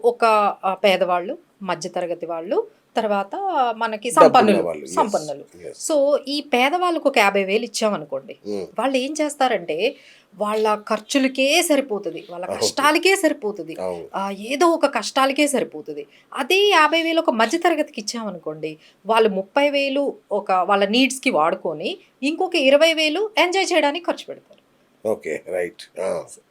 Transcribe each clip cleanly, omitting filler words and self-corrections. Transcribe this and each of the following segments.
ఒక పేదవాళ్ళు, మధ్యతరగతి వాళ్ళు, తర్వాత మనకి డబ్బున్న సంపన్నులు వాళ్ళు. సంపన్నులు. ఎస్. సో, ఈ పేదవాళ్ళకి ఒక 50,000 ఇచ్చామనుకోండి. వాళ్ళు ఏం చేస్తారంటే, వాళ్ళ ఖర్చులకే సరిపోతది. వాళ్ళ అవును. కష్టాలకే సరిపోతది. అవును. ఏదో ఒక కష్టాలకే సరిపోతది. అదే 50,000 ఒక మధ్య తరగతికి ఇచ్చామనుకోండి, వాళ్ళు 30,000 వాళ్ళ నీడ్స్‌కి వాడుకొని, ఇంకొక 20,000 ఎంజాయ్ చేయడానికి ఖర్చు పెడతారు. ఓకే. రైట్.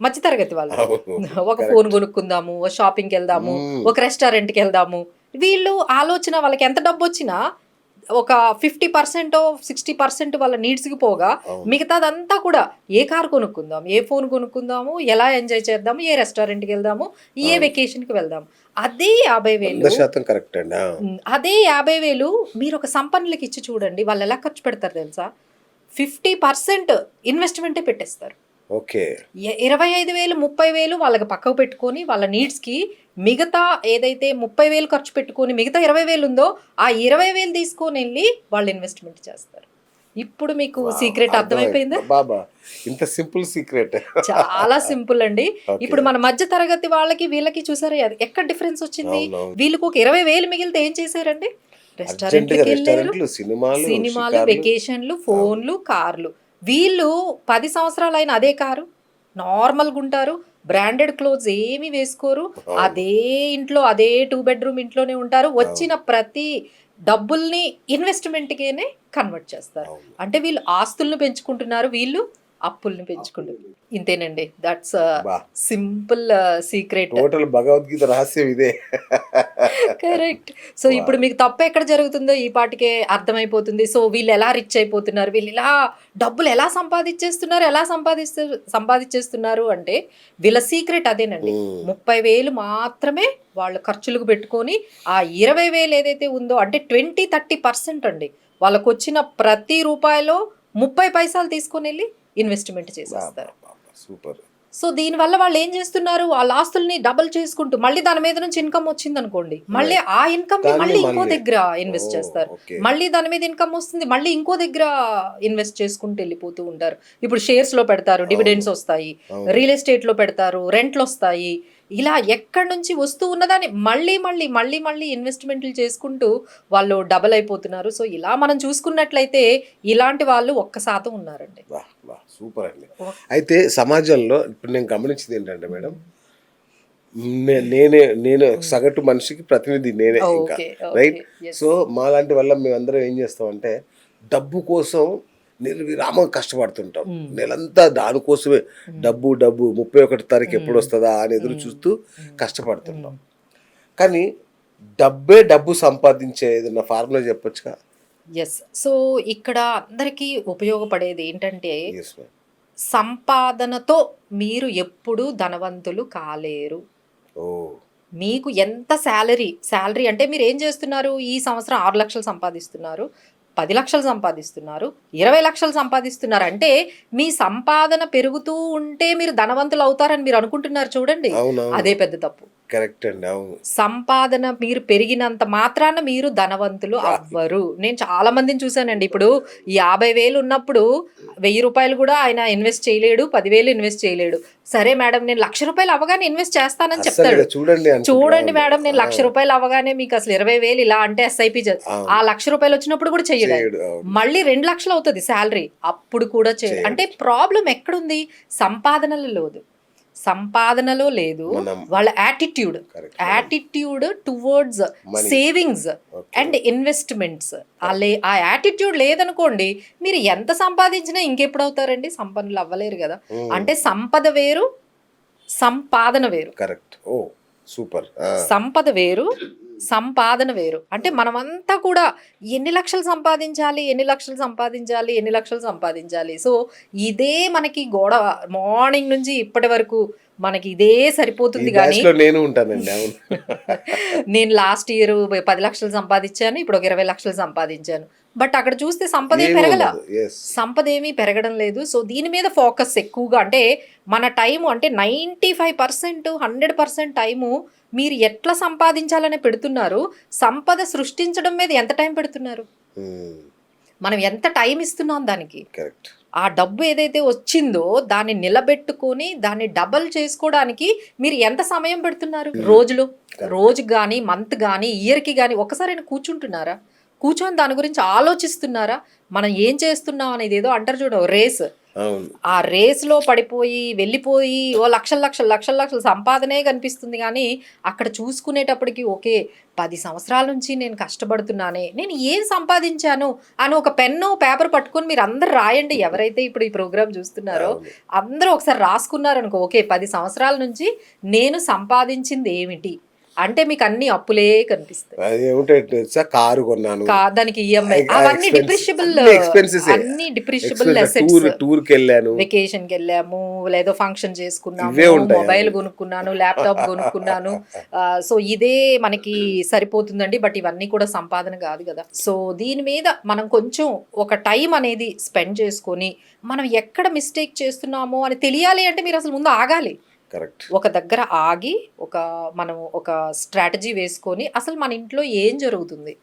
మధ్య తరగతి వాళ్ళు. అవును. ఒక ఫోన్ కరెక్ట్. కొనుక్కుందాము, ఓ షాపింగ్‌కెళ్దాము, ఒక రెస్టారెంట్‌కెళ్దాము. వీళ్ళు ఆలోచన వాళ్ళకి ఎంత డబ్బొచ్చినా ఒక 50%, 60% వాళ్ళ నీడ్స్‌కి పోగా అవును. మిగతాదంతా కూడా ఏ కార్ కొనుక్కుందాం, ఏ ఫోన్ కొనుక్కుందాము, ఎలా ఎంజాయ్ చేద్దాము, ఏ రెస్టారెంట్‌కెళ్దాము, ఏ అవును. వెకేషన్‌కి వెళ్దాం. అదే 50,000 100% కరెక్ట్ అండి. అదే 50,000 మీరొక సంపన్నులకిచ్చి చూడండి. వాళ్ళెలా ఖర్చు పెడతారు తెలుసా? 50% ఇన్వెస్ట్‌మెంటే పెట్టేస్తారు. ఓకే. 25,000, 30,000 వాళ్ళకి పక్కకు పెట్టుకొని వాళ్ళ నీడ్స్‌కి మిగతా ఏదైతే 30,000 ఖర్చు పెట్టుకొని మిగతా 20,000 ఉందో ఆ 20,000 తీసుకొనెళ్ళి వాళ్ళు ఇన్వెస్ట్‌మెంట్ చేస్తారు. ఇప్పుడు మీకు వావ్! సీక్రెట్ అర్థమైంది. అర్థమైపోయిందా? బాబా! ఇంత సింపుల్ సీక్రెట్. చాలా సింపుల్ అండి. ఓకే. ఇప్పుడు మన మధ్య తరగతి వాళ్ళకి, వీళ్ళకి చూసారా ఎక్కడ డిఫరెన్స్ వచ్చింది? అవునవును. వీళ్ళకి ఒక 20,000 మిగిలితే ఏం చేశారండి? అర్జెంట్‌గా రెస్టారెంట్‌లకెళ్లారు. రెస్టారెంట్‌లు, సినిమాలు, సినిమాలు, షికార్లు. వెకేషన్‌లు, అవును. ఫోన్‌లు, కార్లు. వీళ్ళు 10 సంవత్సరాలైన అదే కారు. నార్మల్‌గుంటారు. బ్రాండెడ్ క్లోత్స్ ఏమి వేసుకోరు. అవును. అదే ఇంట్లో, అదే 2 బెడ్‌రూమ్ ఇంట్లోనే ఉంటారు. అవును. వచ్చిన ప్రతి డబ్బుల్ని ఇన్వెస్ట్‌మెంట్‌కేనే కన్వర్ట్ చేస్తారు. అవును. అంటే వీళ్ళు ఆస్తులను పెంచుకుంటున్నారు. వీళ్ళు అప్పుల్ని పెంచుకుంటున్నారు. ఇంతేనండి. దట్స్ అబ్బా! Simple secret. టోటల్ భగవద్గీత రహస్యం ఇదే. కరెక్ట్. సో, ఇప్పుడు వావ్! మీకు తప్పెక్కడ జరుగుతుందో ఈ పాటికే అర్థమైపోతుంది. సో, వీళ్ళెలా రిచ్ అయిపోతున్నారు, వీళ్ళిలా డబ్బులెలా సంపాదిచ్చేస్తున్నారు, సంపాదిచ్చేస్తున్నారు అంటే, వీళ్ళ సీక్రెట్ అదేనండి. హ్మ్. 30,000 మాత్రమే వాళ్ళు ఖర్చులకు పెట్టుకొని, ఆ 20,000 ఏదైతే ఉందో అంటే 20, 30% అండి. వాళ్ళకొచ్చిన ప్రతి రూపాయిలో 30 పైసలు తీసుకొనెళ్ళి ఇన్వెస్ట్‌మెంట్ చేసేస్తారు. అబ్బబ్బబ్బా! సూపర్. సో, దీనివల్ల వాళ్ళేం జేస్తున్నారు, ఆళ్ళ ఆస్తుల్ని డబుల్ చేసుకుంటూ, మళ్ళీ దాని మీద నుంచి ఇన్‌కమ్ ఒచ్చిందనుకోండి, మళ్ళీ రైట్. ఆ ఇన్‌కమ్‌ని దాన్ని మళ్ళీ ఇంకో మళ్ళీ దగ్గర ఇన్వెస్ట్ ఓహ్! చేస్తారు. ఓకే. మళ్ళీ దాని మీద ఇన్‌కమ్ ఒస్తుంది. మళ్ళీ ఇంకో దగ్గర ఇన్వెస్ట్ చేసుకుంటూ ఎళ్ళిపోతూ ఉంటారు. ఇప్పుడు షేర్స్‌లో పెడతారు, అవును. డివిడెండ్స్ ఒస్తాయి. అవును. రియల్ ఎస్టేట్‌లో పెడతారు, రెంట్‌లొస్తాయి. ఇలా ఎక్కడి నుంచి వస్తూ ఉన్నదాన్ని మళ్ళీ ఇన్వెస్ట్‌మెంట్‌లు చేసుకుంటూ వాళ్ళు డబల్ అయిపోతున్నారు. సో, ఇలా మనం చూసుకున్నట్లయితే ఇలాంటి వాళ్ళు 1% ఉన్నారండి. వాహ్! వాహ్! సూపర్ అండి. ఓహ్! అయితే సమాజంలో ఇప్పుడు నేను గమనించిందేంటంటే మేడం, హ్మ్. నేను హ్మ్. సగటు మనిషికి ప్రతినిధి నేనే ఇంకా. Okay. Right? Okay. Yes. So, మాలాంటి వాళ్ళం మేమందరం ఏం చేస్తామంటే, డబ్బు కోసం నిర్విరామంగా కష్టపడుతుంటాం. హ్మ్. నెలంతా దానికోసమే హ్మ్. డబ్బు, డబ్బు 31 తారీఖు హ్మ్. ఎప్పుడొస్తదా అని ఎదురు హ్మ్. చూస్తూ హ్మ్. కష్టపడుతుంటాం. హ్మ్. కానీ డబ్బే డబ్బు సంపాదించే ఏదన్నా ఫార్ములా చెప్పొచ్చుగా? యెస్. సో, ఇక్కడ అందరికీ ఉపయోగపడేదేంటంటే, యెస్ మ్యామ్. సంపాదనతో మీరు ఎప్పుడూ ధనవంతులు కాలేరు. ఓహ్! మీకు ఎంత సాలరీ అంటే మీరేం చేస్తున్నారు? ఈ సంవత్సరం 6,00,000 సంపాదిస్తున్నారు. 10,00,000 సంపాదిస్తున్నారు. 20,00,000 సంపాదిస్తున్నారు. అంటే మీ సంపాదన పెరుగుతూ ఉంటే మీరు ధనవంతులవుతారని మీరు అనుకుంటున్నారు చూడండి. అవునవును. అదే పెద్ద తప్పు. కరెక్ట్ అండి. అవును. సంపాదన మీరు పెరిగినంత మాత్రాన మీరు ధనవంతులు కాదు. అవ్వరు. నేను చాలా మందిని చూసానండి. ఇప్పుడు ఈ 50,000 ఉన్నప్పుడు రూ. 1000 కూడా ఆయన ఇన్వెస్ట్ చేయలేడు. 10,000 ఇన్వెస్ట్ చేయలేడు. సరే మేడం నేను రూ. 1,00,000 అవ్వగానే ఇన్వెస్ట్ చేస్తానని అస్సలిగ చెప్తాడు. చూడండి అనుకుంటారు. చూడండి అవును. మేడం నేను ఆ! రూ. 1,00,000 అవ్వగానే మీకు అసలు 20,000 ఇలా అంటే ఎస్ఐపి ఆ అవును. రూ. 1,00,000 వచ్చినప్పుడు కూడా చెయ్యడాయన. చేయడు. అవును. మళ్ళీ 2,00,000 అవుతది సాలరీ. అప్పుడు కూడా చేయడు. చేయడు. అంటే ప్రాబ్లమ్ ఎక్కడుంది? సంపాదనలో లేదు. సంపాదనలో లేదు. మనం వాళ్ళ యాటిట్యూడ్. కరెక్ట్. మనం attitude towards money. Savings okay. And investments. Correct. ఆ యాటిట్యూడ్ లేదనుకోండి, మీరు ఎంత సంపాదించినా ఇంకెప్పుడవుతారండి? సంపన్నులు అవ్వలేరు గదా! హ్మ్. అంటే సంపద వేరు, సంపాదన వేరు. కరెక్ట్. ఓహ్! సూపర్. ఆ! సంపద వేరు, సంపాదన వేరు. అంటే మనమంతా కూడా ఎన్ని లక్షలు సంపాదించాలి, ఎన్ని లక్షలు సంపాదించాలి, ఎన్ని లక్షలు సంపాదించాలి. సో, ఇదే మనకి గొడవ మార్నింగ్ నుంచి ఇప్పటి వరకు మనకి ఇదే ఈ సరిపోతుంది గానీ బ్యాచ్‌లో నేను ఉంటానండి. అవును. నేను లాస్ట్ ఇయర్ 10,00,000 సంపాదించాను. ఇప్పుడు ఒక 20,00,000 సంపాదించాను. బట్ అక్కడ చూస్తే సంపదేం ఏమి పెరగల. ఉండదు. యెస్. సంపదేమీ పెరగడం లేదు. సో, దీని మీద ఫోకస్ ఎక్కువగా అంటే మన టైము అంటే 95%, 100% టైము మీరు ఎట్లా సంపాదించాలనే పెడుతున్నారు. సంపద సృష్టించడం మీద ఎంత టైం పెడుతున్నారు? హ్మ్. మనం ఎంత టైం ఇస్తున్నాం దానికి. కరెక్ట్. ఆ డబ్బు ఏదైతే వచ్చిందో దాన్ని నిలబెట్టుకొని దాన్ని డబల్ చేసుకోవడానికి మీరు ఎంత సమయం పెడుతున్నారు రోజులో? రోజుకి కానీ, మంత్ కానీ, ఇయర్కి కానీ ఒకసారైనా కూర్చుంటున్నారా? కూర్చొని దాని గురించి ఆలోచిస్తున్నారా? మనం ఏం చేస్తున్నాం అనేది ఏదో అంటారు చూడ రేస్. అవును. ఆ రేస్లో పడిపోయి వెళ్ళిపోయి ఓ లక్షల సంపాదనే కనిపిస్తుంది కానీ అక్కడ చూసుకునేటప్పటికి ఓకే 10 సంవత్సరాల నుంచి నేను కష్టపడుతున్నానే, నేను ఏం సంపాదించాను అని ఒక పెన్ను పేపర్ పట్టుకొని మీరు అందరు రాయండి. ఎవరైతే ఇప్పుడు ఈ ప్రోగ్రామ్ చూస్తున్నారో అందరూ ఒకసారి రాసుకున్నారనుకో, ఓకే 10 సంవత్సరాల నుంచి నేను సంపాదించింది ఏమిటి అంటే మీకు అన్ని అప్పులే కనిపిస్తాయి. అది ఏమిటంటే కారు కొన్నాను, దానికి ఈఎంఐ, అవన్నీ డిప్రిషియబుల్, అన్ని డిప్రిషియబుల్ అసెట్స్. టూర్కి వెళ్ళాను, వెకేషన్ కి వెళ్ళాము, లేదో ఫంక్షన్ చేసుకున్నాము, ఇవే ఉంటాయి. మొబైల్ కొనుక్కున్నాను, ల్యాప్టాప్ కొనుక్కున్నాను. సో ఇదే మనకి సరిపోతుందండి. బట్ ఇవన్నీ కూడా సంపాదన కాదు కదా. సో దీని మీద మనం కొంచెం ఒక టైం అనేది స్పెండ్ చేసుకొని మనం ఎక్కడ మిస్టేక్ చేస్తున్నామో అని తెలియాలి అంటే మీరు అసలు ముందు ఆగాలి. కరెక్ట్. ఒక దగ్గర ఆగి మనం ఒక స్ట్రాటజీ వేసుకొని అసలు మన ఇంట్లో ఏం జరుగుతుంది,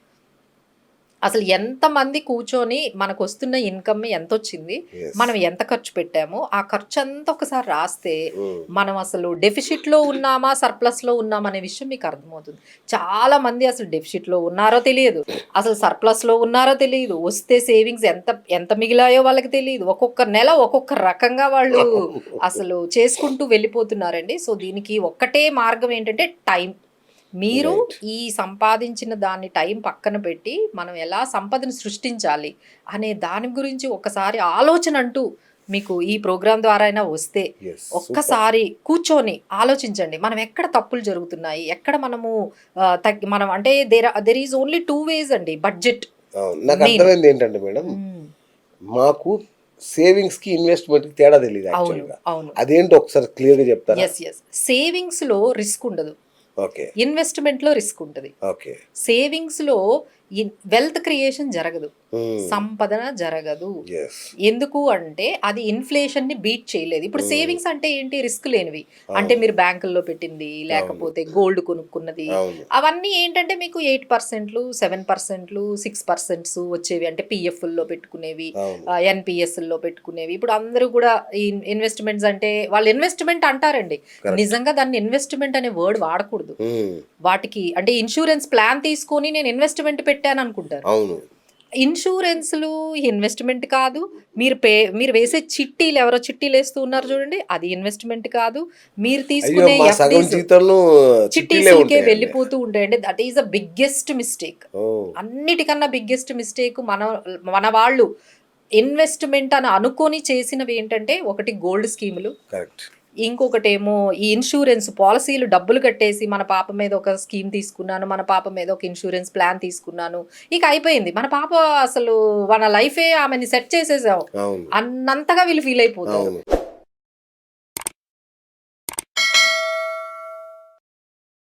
అసలు ఎంతమంది కూర్చొని మనకు వస్తున్న ఇన్కమ్ ఎంత వచ్చింది, మనం ఎంత ఖర్చు పెట్టామో ఆ ఖర్చు అంతా ఒకసారి రాస్తే మనం అసలు డెఫిసిట్లో ఉన్నామా సర్ప్లస్లో ఉన్నామా అనే విషయం మీకు అర్థమవుతుంది. చాలా మంది అసలు డెఫిసిట్లో ఉన్నారో తెలియదు, అసలు సర్ప్లస్లో ఉన్నారో తెలియదు, వస్తే సేవింగ్స్ ఎంత మిగిలాయో వాళ్ళకి తెలియదు. ఒక్కొక్క నెల ఒక్కొక్క రకంగా వాళ్ళు అసలు చేసుకుంటూ వెళ్ళిపోతున్నారండి. సో దీనికి ఒక్కటే మార్గం ఏంటంటే టైం. మీరు ఈ సంపాదించిన దాన్ని టైం పక్కన పెట్టి మనం ఎలా సంపదను సృష్టించాలి అనే దాని గురించి ఒకసారి ఆలోచన అంటూ మీకు ఈ ప్రోగ్రాం ద్వారా అయినా వస్తే ఒక్కసారి కూర్చొని ఆలోచించండి. మనం ఎక్కడ తప్పులు జరుగుతున్నాయి, ఎక్కడ మనము మనం అంటే దెర్ ఈజ్ ఓన్లీ 2 ways అండి. బడ్జెట్. నాకు అర్థమైంది ఏంటంటే మేడం, మాకు సేవింగ్స్ కి ఇన్వెస్ట్మెంట్ కి తేడా తెలియదు. అవును. అదేంటో ఒకసారి క్లియర్ గా చెప్తారా? ఎస్. సేవింగ్స్ లో రిస్క్ ఉండదు, ఓకే. ఇన్వెస్ట్మెంట్ లో రిస్క్ ఉంటుంది. ఓకే. సేవింగ్స్ లో వెల్త్ క్రియేషన్ జరగదు, సంపదన జరగదు. ఎందుకు అంటే అది ఇన్ఫ్లేషన్ ని బీట్ చేయలేదు. ఇప్పుడు సేవింగ్స్ అంటే ఏంటి? రిస్క్ లేనివి. అంటే మీరు బ్యాంకుల్లో పెట్టింది, లేకపోతే గోల్డ్ కొనుక్కున్నది, అవన్నీ ఏంటంటే మీకు 8%, 7%, 6% వచ్చేవి. అంటే పిఎఫ్లో పెట్టుకునేవి, ఎన్పిఎస్లో పెట్టుకునేవి. ఇప్పుడు అందరూ కూడా ఈ ఇన్వెస్ట్మెంట్స్ అంటే వాళ్ళు ఇన్వెస్ట్మెంట్ అంటారండి, నిజంగా దాన్ని ఇన్వెస్ట్మెంట్ అనే వర్డ్ వాడకూడదు. వాటికి అంటే ఇన్సూరెన్స్ ప్లాన్ తీసుకొని నేను ఇన్వెస్ట్మెంట్ పెట్టాను అనుకుంటారు. అవును. ఇన్సూరెన్స్లు ఇన్వెస్ట్మెంట్ కాదు. మీరు వేసే చిట్టీలు, ఎవరో చిట్టీలు వేస్తూ ఉన్నారు చూడండి, అది ఇన్వెస్ట్మెంట్ కాదు. మీరు తీసుకునే చిట్టీలకే వెళ్ళిపోతూ ఉంటాయండి. That is the biggest mistake. అన్నిటికన్నా బిగ్గెస్ట్ మిస్టేక్ మన వాళ్ళు ఇన్వెస్ట్మెంట్ అని అనుకొని చేసినవి ఏంటంటే, ఒకటి గోల్డ్ స్కీములు, ఇంకొకటేమో ఈ ఇన్సూరెన్స్ పాలసీలు డబ్బులు కట్టేసి మన పాప మీద ఒక స్కీమ్ తీసుకున్నాను, మన పాప మీద ఒక ఇన్సూరెన్స్ ప్లాన్ తీసుకున్నాను, ఇక అయిపోయింది మన పాప, అసలు మన లైఫే ఆమెని సెట్ చేసేసాం అన్నంతగా వీళ్ళు ఫీల్ అయిపోతారు.